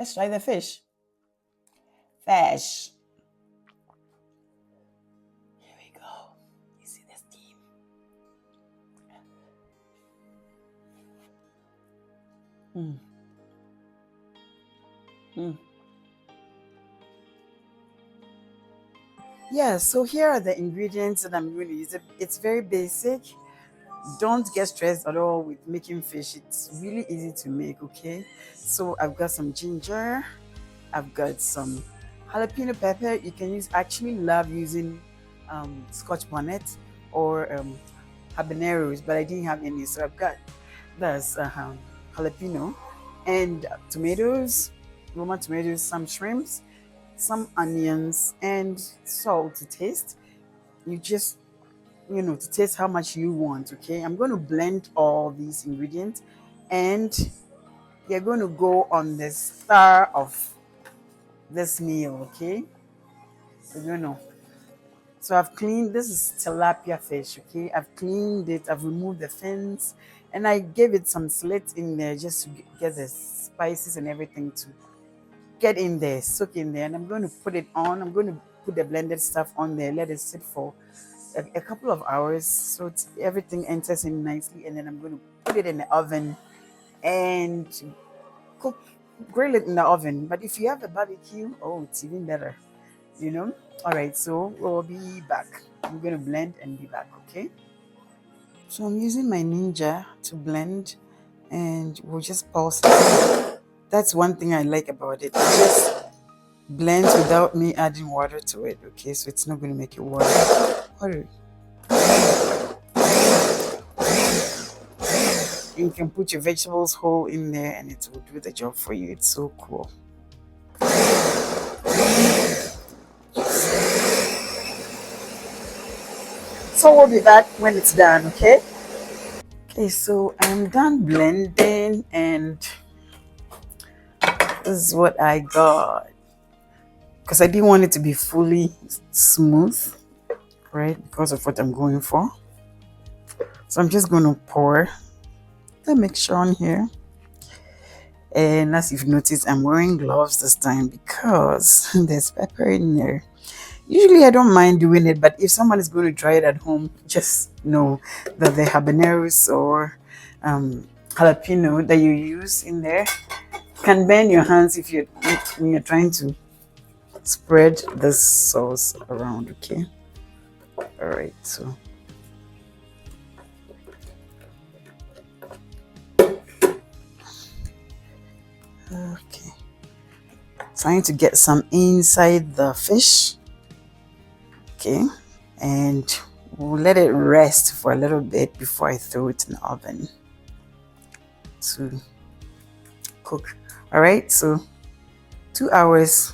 Let's try the fish. Fish. Here we go. You see the steam? Yeah, so here are the ingredients that I'm going to use. It's very basic. Don't get stressed at all with making fish. It's really easy to make, okay? So I've got some ginger. I've got some jalapeno pepper. You can use, actually love using Scotch bonnet or habaneros, but I didn't have any. So I've got this jalapeno and tomatoes, Roma tomatoes, some shrimps, some onions, and salt to taste. You just, to taste how much you want, okay? I'm going to blend all these ingredients and you're going to go on the star of this meal, okay? So I've cleaned, this is tilapia fish, okay? I've cleaned it, I've removed the fins, and I gave it some slits in there just to get the spices and everything to get in there, soak in there. And I'm going to put it on. I'm going to put the blended stuff on there, let it sit for a couple of hours so everything enters in nicely. And then I'm going to put it in the oven and grill it in the oven. But if you have a barbecue, oh, it's even better, All right, so we'll be back. I'm going to blend and be back, okay? So I'm using my Ninja to blend and we'll just pause it. That's one thing I like about it. It just blends without me adding water to it, okay? So it's not going to make it water. You can put your vegetables whole in there and it will do the job for you. It's so cool. So we'll be back when it's done, okay? Okay, so I'm done blending and this is what I got. Because I didn't want it to be fully smooth, right? Because of what I'm going for. So I'm just going to pour the mixture on here. And as you've noticed, I'm wearing gloves this time because there's pepper in there. Usually I don't mind doing it, but if someone is going to try it at home, just know that the habaneros or jalapeno that you use in there can burn your hands when you're trying to spread this sauce around, okay? All right, so okay, trying to get some inside the fish, okay, and we'll let it rest for a little bit before I throw it in the oven to cook. All right, so 2 hours.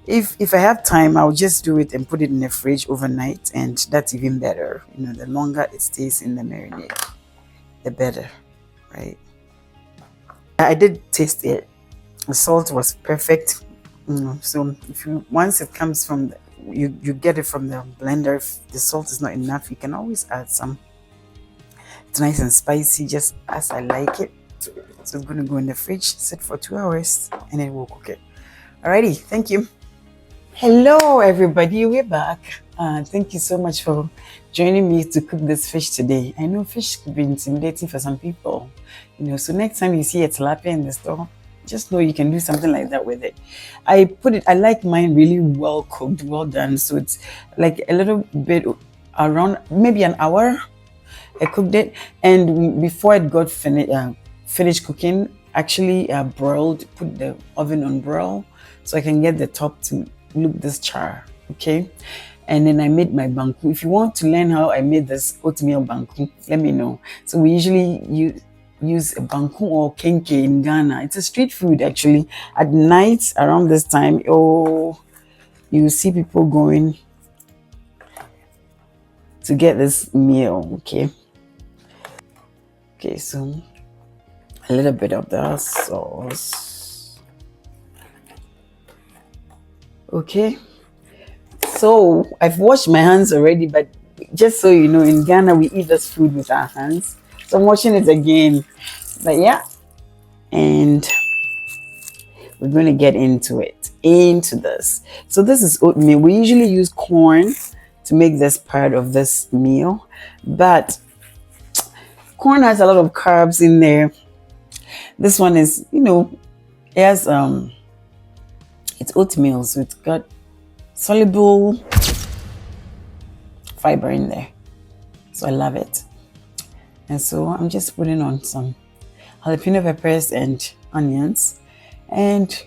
If I have time, I'll just do it and put it in the fridge overnight, and that's even better. The longer it stays in the marinade, the better, right? I did taste it. The salt was perfect. So once it comes from you get it from the blender, if the salt is not enough, you can always add some. It's nice and spicy, just as I like it. So it's going to go in the fridge, sit for 2 hours, and then we'll cook it. Alrighty, thank you. Hello everybody, we're back. Thank you so much for joining me to cook this fish today. I know fish could be intimidating for some people, so next time you see a tilapia in the store, just know you can do something like that with it. I like mine really well cooked, well done. So it's like a little bit around maybe an hour I cooked it, and before it got finished cooking, actually put the oven on broil so I can get the top to look this char, okay? And then I made my banku. If you want to learn how I made this oatmeal banku, let me know. So we usually use a banku or kenke in Ghana. It's a street food actually. At night around this time, you see people going to get this meal, okay? Okay, so a little bit of the sauce. Okay, so I've washed my hands already, but just so you know, in Ghana we eat this food with our hands. So I'm washing it again, but yeah. And we're going to get into it, into this. So this is oatmeal. We usually use corn to make this part of this meal, but corn has a lot of carbs in there. This one is, you know, it has it's oatmeal, so it's got soluble fiber in there. So I love it. And so I'm just putting on some jalapeno peppers and onions, and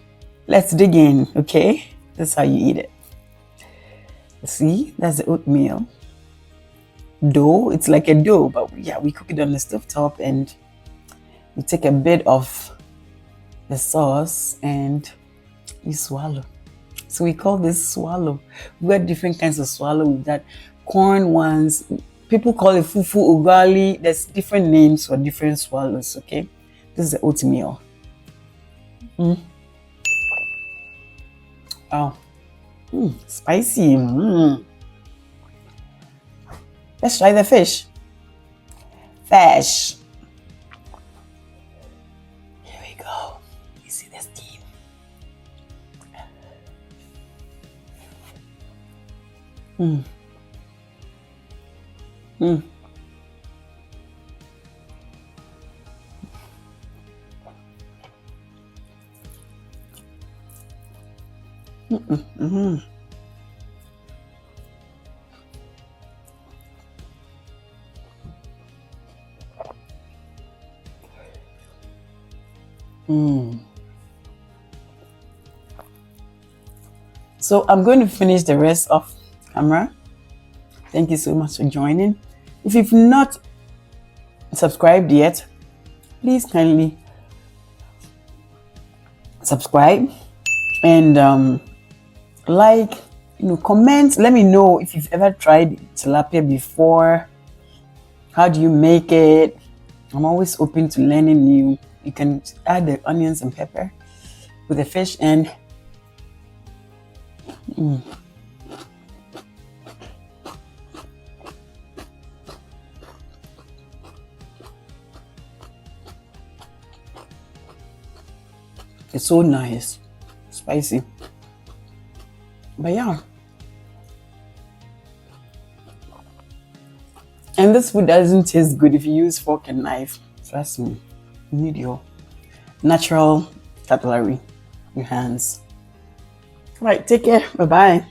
let's dig in. Okay, that's how you eat it. See, that's the oatmeal dough. It's like a dough, but yeah, we cook it on the stove top, and you take a bit of the sauce and you swallow. So we call this swallow. We got different kinds of swallow. We've got corn ones. People call it fufu ugali. There's different names for different swallows. Okay, this is the oatmeal. Oh, spicy. Let's try the fish. Fish. Here we go. You see the steam. So I'm going to finish the rest off camera. Thank you so much for joining. If you've not subscribed yet, please kindly subscribe and like, comment. Let me know if you've ever tried tilapia before. How do you make it? I'm always open to learning new. You can add the onions and pepper with the fish, and it's so nice, spicy. But yeah, and this food doesn't taste good if you use fork and knife. Trust me, you need your natural cutlery, your hands. All right, take care. Bye bye.